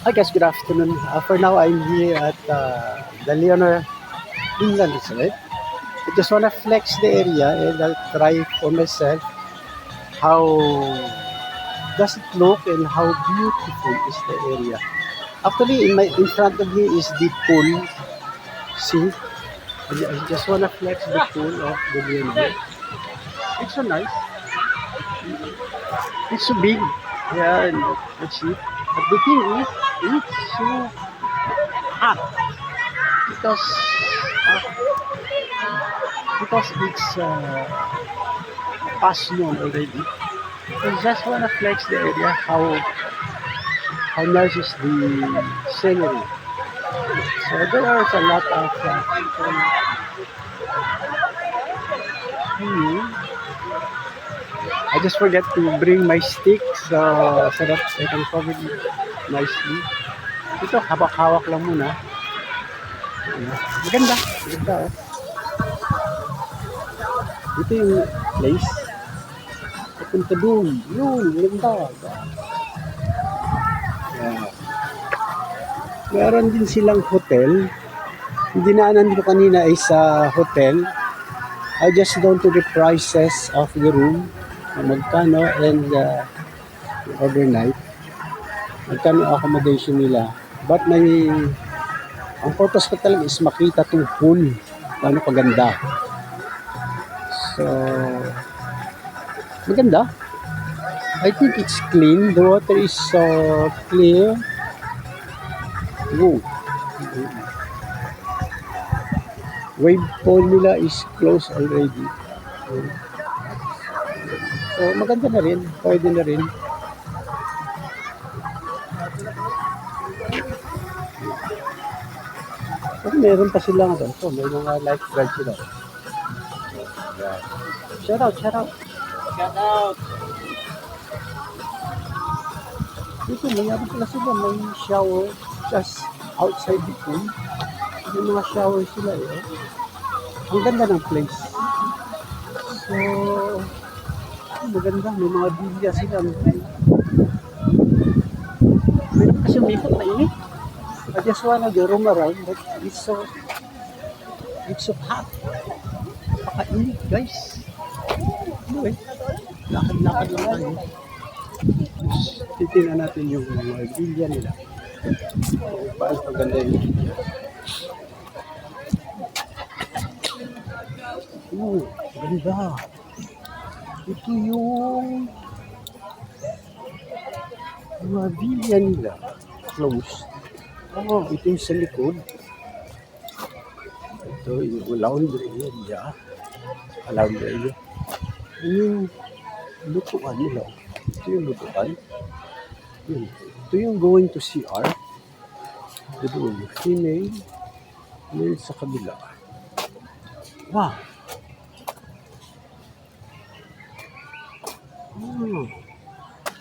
Hi guys, good afternoon. For now, I'm here at the Leonor Inland Resort. I just wanna flex the area and I'll try for myself how does it look and how beautiful is the area. Actually, in front of me is the pool. See, I just wanna flex the pool of the Leonor. It's so nice. It's so big. Yeah, let's see. But the thing is, it's so hot because uh, it's past noon already. I just wanna flex the area how nice is the scenery. So there are a lot of people here. I just forget to bring my stick so that I can cover it nicely. Ito, hawak-hawak lang muna. Maganda, maganda oh. Ito yung place. Papunta doon. Yun, maganda. Yeah. Meron din silang hotel. Yung dinaanan ko kanina ay sa hotel. I just down to the prices of the room. Magkano and overnight. Magkano accommodation nila. But ang purpose ko talaga is makita itong pool. Paano kaganda. So, maganda. I think it's clean. The water is so clear. Whoa. Wave pool nila is closed already. So, maganda na rin. Pwede na rin. Pero meron pa silang ano. So, may mga lifeguard sila. Yeah. Shout out, shout out. Shout out! Dito, mayroon pala sila. May shower just outside the pool. May mga shower sila eh. Ang ganda ng place. So, maganda. May mga bilya sila. Meron kasi umikot na init. I just wanna go roam around but it's so hot. Pakainit guys. Anyway, lakad-lakad lang tayo. Titingnan natin yung mga bilya nila. Paano paganda yung bilya. Ganda. Ito yung mga bilya nila. Closed. Oh, ito yung sa likod. Ito yung laundry area. Laundry area. Yung lutuan nila. Ito yung lutuan. Ito yung going to CR. Ito doon. Female. Male sa kabila. Wow.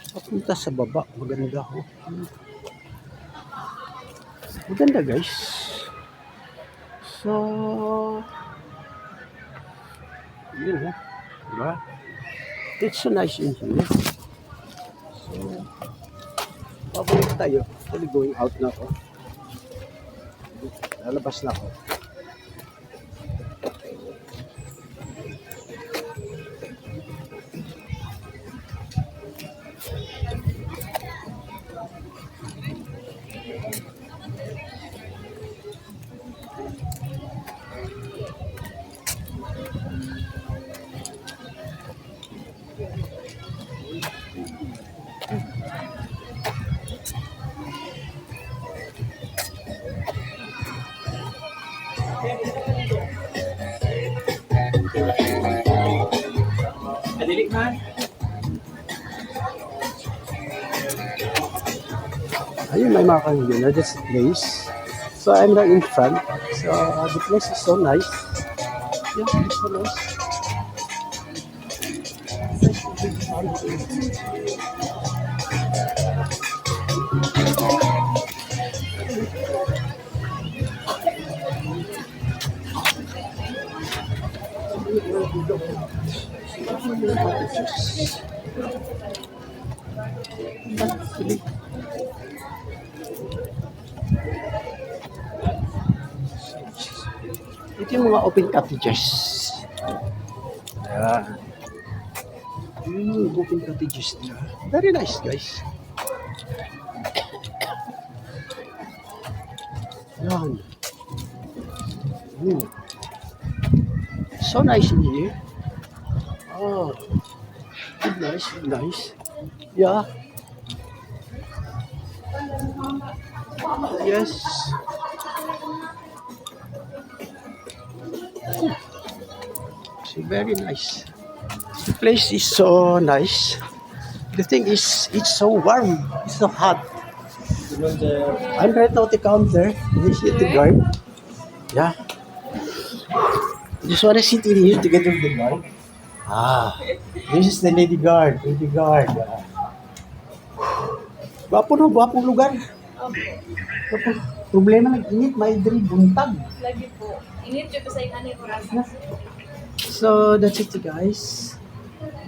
Papunta sa baba. Maganda ho. Maganda guys. So, yun ha. Diba? It's so nice in here. So, pabalik tayo. Actually going out na ako. Lalabas na ako. Kadili man. Ayun, may mga kanina. That's the place. So, I'm not in front. So, the place is so nice. Yeah, it's so nice. Actually, Ito yung mga open cottages. Ayan. Yung open cottages nila. Very nice, guys. Ayan. So nice in here. Oh, nice, nice. Yeah. Yes. So very nice. The place is so nice. The thing is, it's so warm. It's so hot. I'm right now at the counter. You see the guard. Yeah. Just want to sit in here together with the guard. Ah, this is the lady guard. Lady guard. Gwapo no, gwapong lugar. Gwapo. Problema nag-init, may diri buntag. Lagi po. Init yung sa inanay ko rasa. So that's it guys.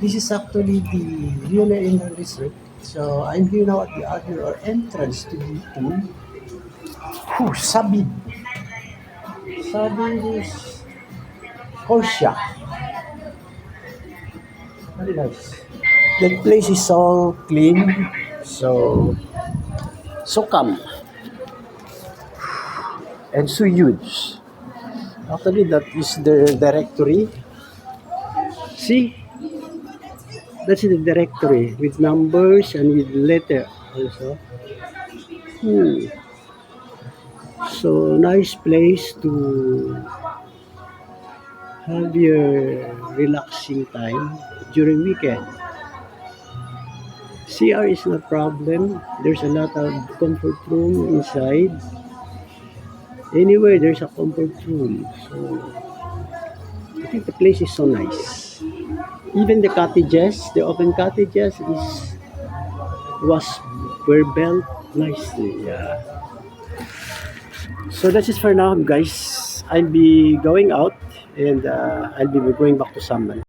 This is actually the Riona Inland Resort. So I'm here now at the other entrance to the pool. Sabid. Sabid is Corsia. Very nice. That place is so clean, so calm, and so huge. Actually, that is the directory. See, that's the directory with numbers and with letter also. So nice place to have your relaxing time during weekend. CR is no problem. There's a lot of comfort room inside. Anyway, there's a comfort room. So I think the place is so nice. Even the cottages, the open cottages were built nicely. Yeah. So that's it for now, guys. I'll be going out and I'll be going back to Saman.